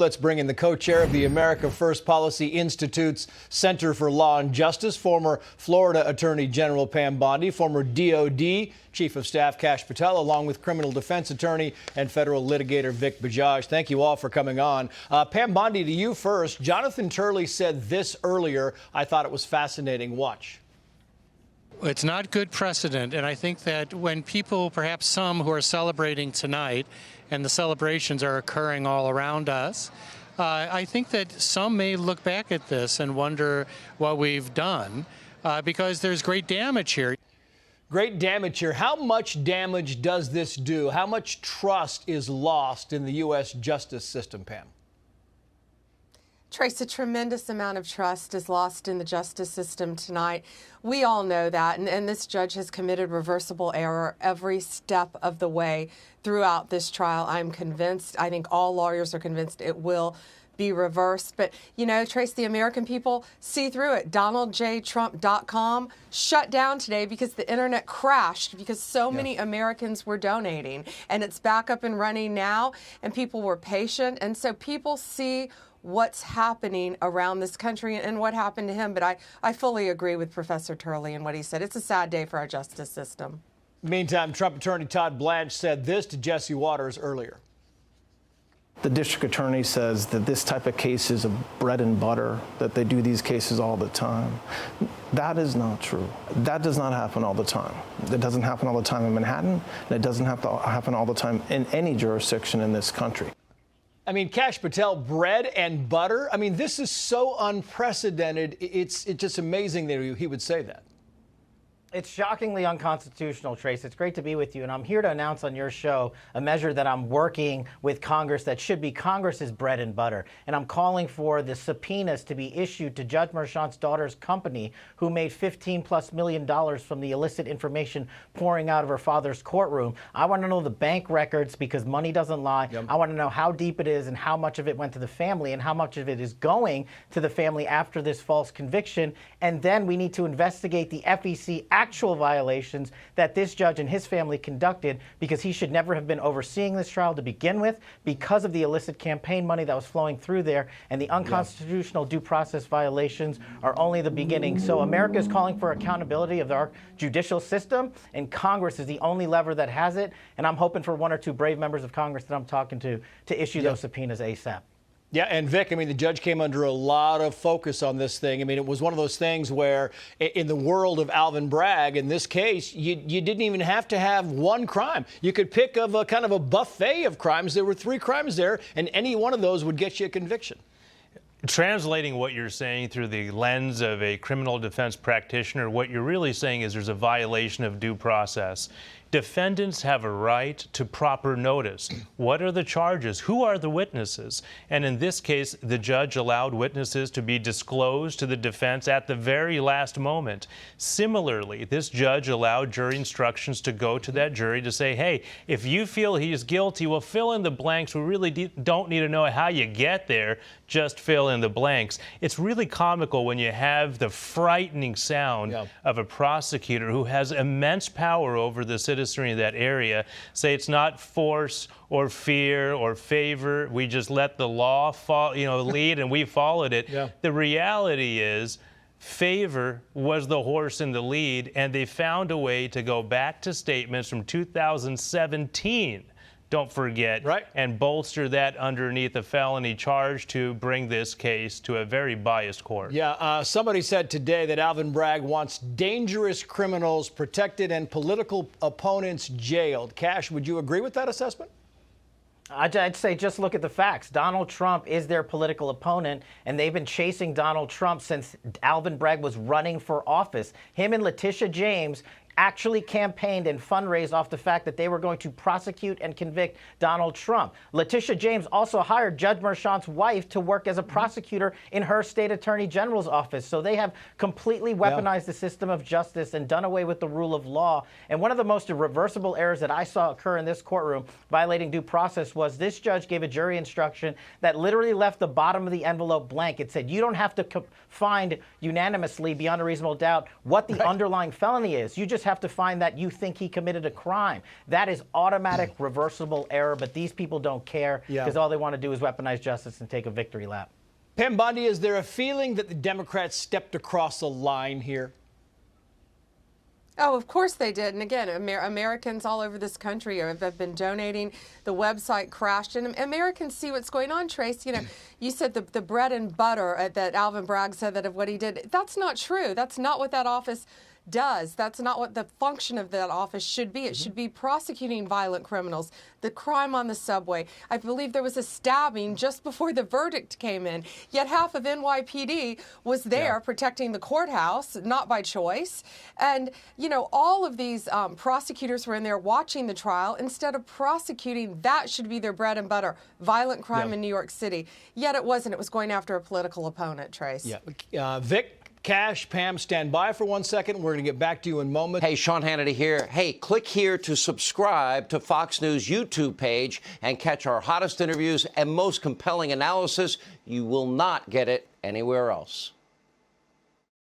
Let's bring in the co-chair of the America First Policy Institute's Center for Law and Justice, former Florida Attorney General Pam Bondi, former DOD Chief of Staff Kash Patel, along with criminal defense attorney and federal litigator Vic Bajaj. Thank you all for coming on. Pam Bondi, to you first. Jonathan Turley said this earlier. I thought it was fascinating. Watch. It's not good precedent, and I think that when people, perhaps some who are celebrating tonight, and the celebrations are occurring all around us, I think that some may look back at this and wonder what we've done, because there's great damage here. Great damage here. How much damage does this do? How much trust is lost in the U.S. justice system, Pam? Trace, a tremendous amount of trust is lost in the justice system tonight. We all know that, and this judge has committed reversible error every step of the way throughout this trial. I'm convinced, I think all lawyers are convinced it will be reversed. But, you know, Trace, the American people see through it. DonaldJTrump.com shut down today because the internet crashed because so many Americans were donating. And it's back up and running now, and people were patient. And so people see what's happening around this country and what happened to him. But I fully agree with Professor Turley and what he said. It's a sad day for our justice system. Meantime, Trump attorney Todd Blanche said this to Jesse Waters earlier. The district attorney says that this type of case is a bread and butter, that they do these cases all the time. That is not true. That does not happen all the time. It doesn't happen all the time in Manhattan, and it doesn't have to happen all the time in any jurisdiction in this country. I mean, Kash Patel, bread and butter. I mean, this is so unprecedented. It's just amazing that he would say that. It's shockingly unconstitutional, Trace. It's great to be with you, and I'm here to announce on your show a measure that I'm working with Congress that should be Congress's bread and butter. And I'm calling for the subpoenas to be issued to Judge Merchant's daughter's company, who made $15+ million from the illicit information pouring out of her father's courtroom. I want to know the bank records, because money doesn't lie. I want to know how deep it is and how much of it went to the family and how much of it is going to the family after this false conviction. And then we need to investigate the FEC actual violations that this judge and his family conducted, because he should never have been overseeing this trial to begin with because of the illicit campaign money that was flowing through there, and the unconstitutional due process violations are only the beginning. So America is calling for accountability of our judicial system, and Congress is the only lever that has it, and I'm hoping for one or two brave members of Congress that I'm talking to issue those subpoenas ASAP. Yeah, and Vic, I mean, the judge came under a lot of focus on this thing. I mean, it was one of those things where in the world of Alvin Bragg, in this case, you didn't even have to have one crime. You could pick of a kind of a buffet of crimes. There were 3 crimes there, and any one of those would get you a conviction. Translating what you're saying through the lens of a criminal defense practitioner, what you're really saying is there's a violation of due process. Defendants have a right to proper notice. What are the charges? Who are the witnesses? And in this case, the judge allowed witnesses to be disclosed to the defense at the very last moment. Similarly, this judge allowed jury instructions to go to that jury to say, hey, if you feel he is guilty, well, fill in the blanks. We really don't need to know how you get there. Just fill in the blanks. It's really comical when you have the frightening sound of a prosecutor who has immense power over the citizenry in that area say it's not force or fear or favor. We just let the law lead, and we followed it. The reality is favor was the horse in the lead, and they found a way to go back to statements from 2017. Don't forget, and bolster that underneath a felony charge to bring this case to a very biased court. Yeah, somebody said today that Alvin Bragg wants dangerous criminals protected and political opponents jailed. Kash, would you agree with that assessment? I'd say just look at the facts. Donald Trump is their political opponent, and they've been chasing Donald Trump since Alvin Bragg was running for office. Him and Letitia James actually campaigned and fundraised off the fact that they were going to prosecute and convict Donald Trump. Letitia James also hired Judge Merchant's wife to work as a prosecutor in her state attorney general's office. So they have completely weaponized the system of justice and done away with the rule of law. And one of the most irreversible errors that I saw occur in this courtroom violating due process was this judge gave a jury instruction that literally left the bottom of the envelope blank. It said you don't have to find unanimously beyond a reasonable doubt what the underlying felony is. You just have to find that you think he committed a crime. That is automatic reversible error, but these people don't care because all they want to do is weaponize justice and take a victory lap. Pam Bondi, is there a feeling that the Democrats stepped across a line here? Oh, of course they did. And again, Americans all over this country have been donating. The website crashed, and Americans see what's going on. Trace, you know, you said the bread and butter that Alvin Bragg said that of what he did. That's not true. That's not what that office does. That's not what the function of that office should be. It should be prosecuting violent criminals, the crime on the subway. I believe there was a stabbing just before the verdict came in, yet half of NYPD was there protecting the courthouse, not by choice. And, you know, all of these prosecutors were in there watching the trial. Instead of prosecuting, that should be their bread and butter, violent crime in New York City. Yet it wasn't. It was going after a political opponent, Trace. Vic, Kash, Pam, stand by for 1 second. We're going to get back to you in a moment. Hey, Sean Hannity here. Hey, click here to subscribe to Fox News YouTube page and catch our hottest interviews and most compelling analysis. You will not get it anywhere else.